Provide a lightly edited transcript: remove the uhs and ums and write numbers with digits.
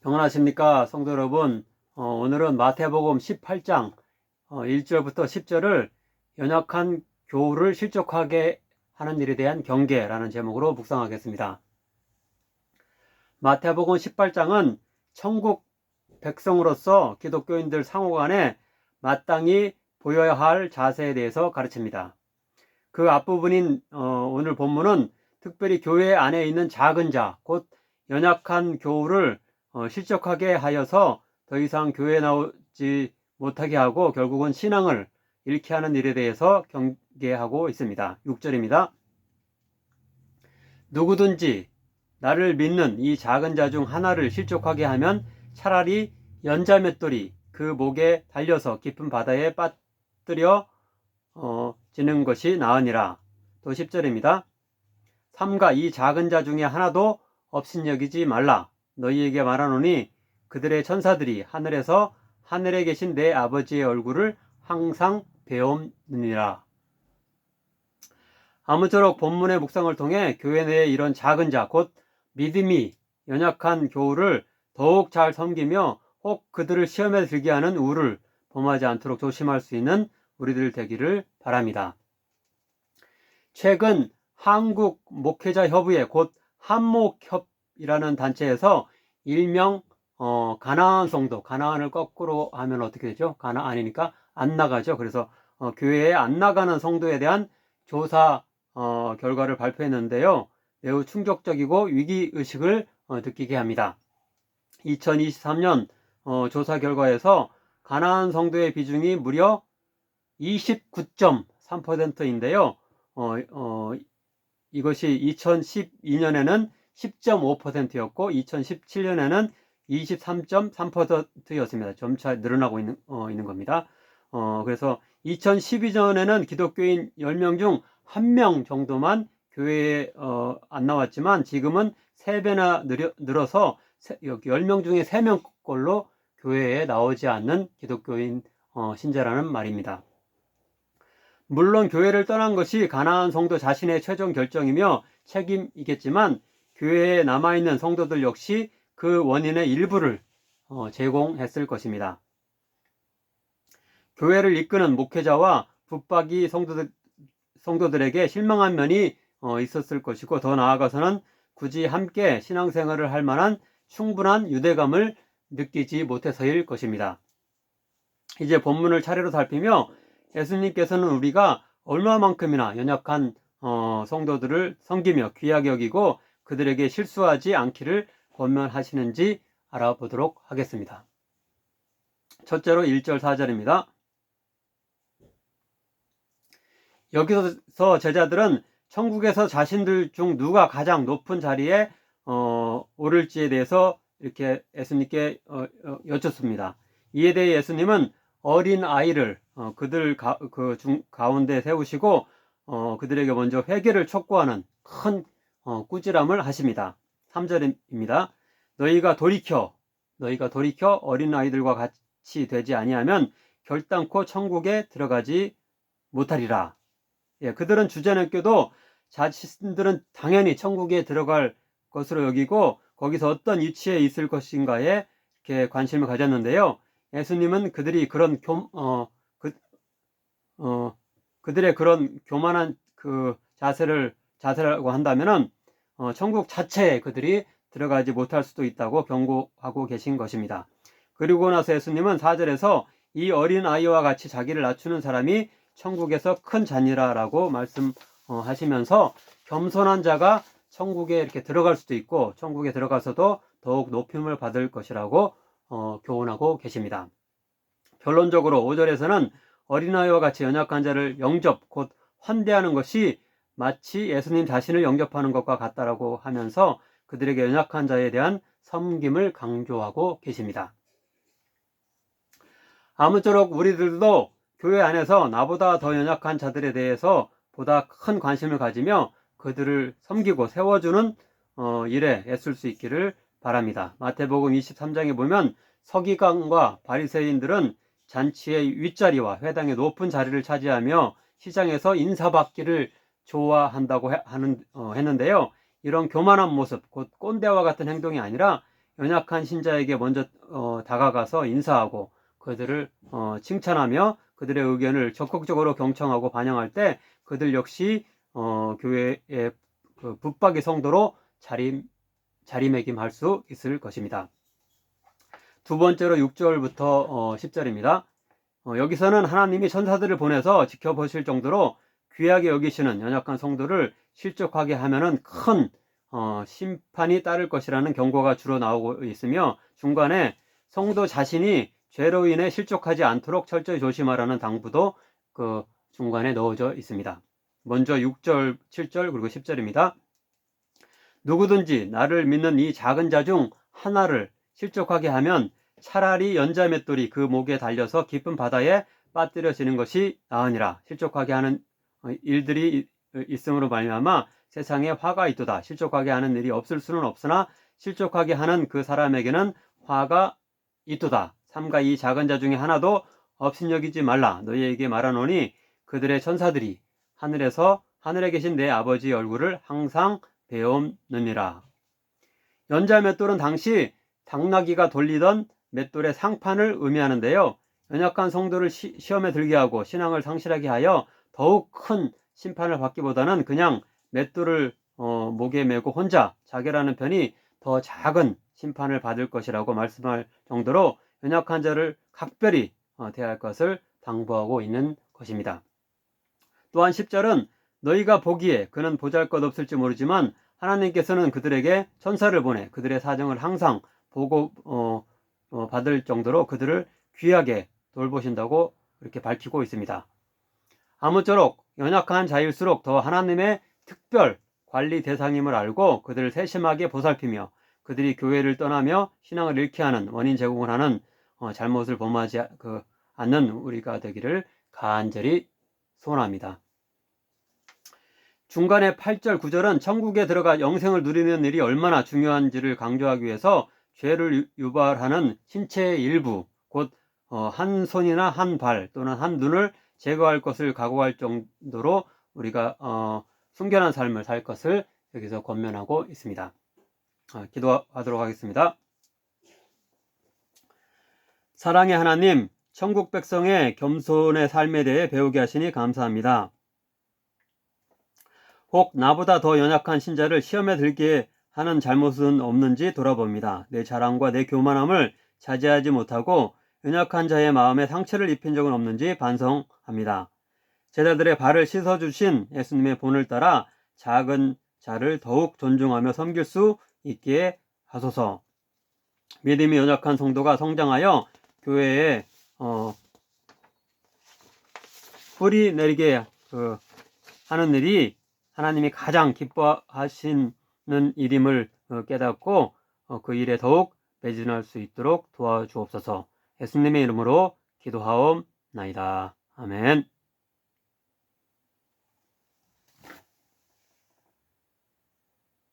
평안하십니까 성도 여러분. 오늘은 마태복음 18장 1절부터 10절을 연약한 교우를 실족하게 하는 일에 대한 경계라는 제목으로 묵상하겠습니다. 마태복음 18장은 천국 백성으로서 기독교인들 상호간에 마땅히 보여야 할 자세에 대해서 가르칩니다. 그 앞부분인 오늘 본문은 특별히 교회 안에 있는 작은 자, 곧 연약한 교우를 실족하게 하여서 더 이상 교회에 나오지 못하게 하고 결국은 신앙을 잃게 하는 일에 대해서 경계하고 있습니다. 6절입니다. 누구든지 나를 믿는 이 작은 자 중 하나를 실족하게 하면 차라리 연자맷돌이 그 목에 달려서 깊은 바다에 빠뜨려 지는 것이 나으니라. 또 10절입니다. 삼가 이 작은 자 중에 하나도 업신여기지 말라. 너희에게 말하노니 그들의 천사들이 하늘에서 하늘에 계신 내 아버지의 얼굴을 항상 배움느니라. 아무쪼록 본문의 묵상을 통해 교회 내에 이런 작은 자, 곧 믿음이 연약한 교우를 더욱 잘 섬기며 혹 그들을 시험에 들게 하는 우를 범하지 않도록 조심할 수 있는 우리들 되기를 바랍니다. 최근 한국 목회자 협의회, 곧 한목협이라는 단체에서 일명 가나안 성도, 가나안을 거꾸로 하면 어떻게 되죠? 가나안이니까 안 나가죠. 그래서 교회에 안 나가는 성도에 대한 조사 결과를 발표했는데요. 매우 충격적이고 위기의식을 느끼게 합니다. 2023년 조사 결과에서 가나안 성도의 비중이 무려 29.3%인데요. 이것이 2012년에는 10.5%였고 2017년에는 23.3%였습니다. 점차 늘어나고 있는 겁니다. 그래서 2012년에는 기독교인 10명 중 1명 정도만 교회에 안 나왔지만 지금은 3배나 늘어서 10명 중에 3명꼴로 교회에 나오지 않는 기독교인 신자라는 말입니다. 물론 교회를 떠난 것이 가나안 성도 자신의 최종 결정이며 책임이겠지만 교회에 남아있는 성도들 역시 그 원인의 일부를 제공했을 것입니다. 교회를 이끄는 목회자와 붙박이 성도들에게 실망한 면이 있었을 것이고, 더 나아가서는 굳이 함께 신앙생활을 할 만한 충분한 유대감을 느끼지 못해서일 것입니다. 이제 본문을 차례로 살피며 예수님께서는 우리가 얼마만큼이나 연약한 성도들을 섬기며 귀하게 여기고 그들에게 실수하지 않기를 권면하시는지 알아보도록 하겠습니다. 첫째로 1절 4절입니다. 여기서 제자들은 천국에서 자신들 중 누가 가장 높은 자리에 오를지에 대해서 이렇게 예수님께 여쭙습니다. 이에 대해 예수님은 어린 아이를 그들 가운데 세우시고 그들에게 먼저 회개를 촉구하는 큰 꾸지람을 하십니다. 3절입니다. 너희가 돌이켜 어린 아이들과 같이 되지 아니하면 결단코 천국에 들어가지 못하리라. 예, 그들은 주제넘게도 자신들은 당연히 천국에 들어갈 것으로 여기고 거기서 어떤 위치에 있을 것인가에 이렇게 관심을 가졌는데요. 예수님은 그들이 그런 그들의 그런 교만한 그 자세라고 한다면은 천국 자체에 그들이 들어가지 못할 수도 있다고 경고하고 계신 것입니다. 그리고 나서 예수님은 4절에서 이 어린 아이와 같이 자기를 낮추는 사람이 천국에서 큰 자니라라고 말씀하시면서 겸손한 자가 천국에 이렇게 들어갈 수도 있고 천국에 들어가서도 더욱 높임을 받을 것이라고 교훈하고 계십니다. 결론적으로 5절에서는 어린아이와 같이 연약한 자를 영접, 곧 환대하는 것이 마치 예수님 자신을 영접하는 것과 같다라고 하면서 그들에게 연약한 자에 대한 섬김을 강조하고 계십니다. 아무쪼록 우리들도 교회 안에서 나보다 더 연약한 자들에 대해서 보다 큰 관심을 가지며 그들을 섬기고 세워주는 일에 애쓸 수 있기를 바랍니다. 마태복음 23장에 보면 서기관과 바리새인들은 잔치의 윗자리와 회당의 높은 자리를 차지하며 시장에서 인사받기를 좋아한다고 했는데요. 이런 교만한 모습, 곧 꼰대와 같은 행동이 아니라 연약한 신자에게 먼저 다가가서 인사하고 그들을 칭찬하며 그들의 의견을 적극적으로 경청하고 반영할 때 그들 역시 교회의 그 붙박이 성도로 자리매김할 수 있을 것입니다. 두 번째로 6절부터 10절입니다. 여기서는 하나님이 천사들을 보내서 지켜보실 정도로 귀하게 여기시는 연약한 성도를 실족하게 하면은 큰 심판이 따를 것이라는 경고가 주로 나오고 있으며 중간에 성도 자신이 죄로 인해 실족하지 않도록 철저히 조심하라는 당부도 그 중간에 넣어져 있습니다. 먼저 6절, 7절 그리고 10절입니다. 누구든지 나를 믿는 이 작은 자 중 하나를 실족하게 하면 차라리 연자 맷돌이 그 목에 달려서 깊은 바다에 빠뜨려지는 것이 나으니라. 실족하게 하는 일들이 있음으로 말미암아 세상에 화가 있도다. 실족하게 하는 일이 없을 수는 없으나 실족하게 하는 그 사람에게는 화가 있도다. 삼가 이 작은 자 중에 하나도 업신여기지 말라. 너희에게 말하노니 그들의 천사들이 하늘에 계신 내 아버지 얼굴을 항상 배움느니라. 연자 맷돌은 당시 당나귀가 돌리던 맷돌의 상판을 의미하는데요. 연약한 성도를 시험에 들게 하고 신앙을 상실하게 하여 더욱 큰 심판을 받기보다는 그냥 맷돌을 목에 메고 혼자 자결하는 편이 더 작은 심판을 받을 것이라고 말씀할 정도로 연약한 자를 각별히 대할 것을 당부하고 있는 것입니다. 또한 10절은 너희가 보기에 그는 보잘것없을지 모르지만 하나님께서는 그들에게 천사를 보내 그들의 사정을 항상 보고 받을 정도로 그들을 귀하게 돌보신다고 이렇게 밝히고 있습니다. 아무쪼록 연약한 자일수록 더 하나님의 특별 관리 대상임을 알고 그들을 세심하게 보살피며 그들이 교회를 떠나며 신앙을 잃게 하는 원인 제공을 하는 잘못을 범하지 않는 우리가 되기를 간절히 소원합니다. 중간에 8절, 9절은 천국에 들어가 영생을 누리는 일이 얼마나 중요한지를 강조하기 위해서 죄를 유발하는 신체의 일부, 곧 한 손이나 한 발 또는 한 눈을 제거할 것을 각오할 정도로 우리가 순결한 삶을 살 것을 여기서 권면하고 있습니다. 기도하도록 하겠습니다. 사랑의 하나님, 천국 백성의 겸손의 삶에 대해 배우게 하시니 감사합니다. 혹 나보다 더 연약한 신자를 시험에 들게 하는 잘못은 없는지 돌아봅니다. 내 자랑과 내 교만함을 자제하지 못하고 연약한 자의 마음에 상처를 입힌 적은 없는지 반성합니다. 제자들의 발을 씻어주신 예수님의 본을 따라 작은 자를 더욱 존중하며 섬길 수 있게 하소서. 믿음이 연약한 성도가 성장하여 교회에 뿌리 내리게 하는 일이 하나님이 가장 기뻐하시는 일임을 깨닫고 그 일에 더욱 매진할 수 있도록 도와주옵소서. 예수님의 이름으로 기도하옵나이다. 아멘.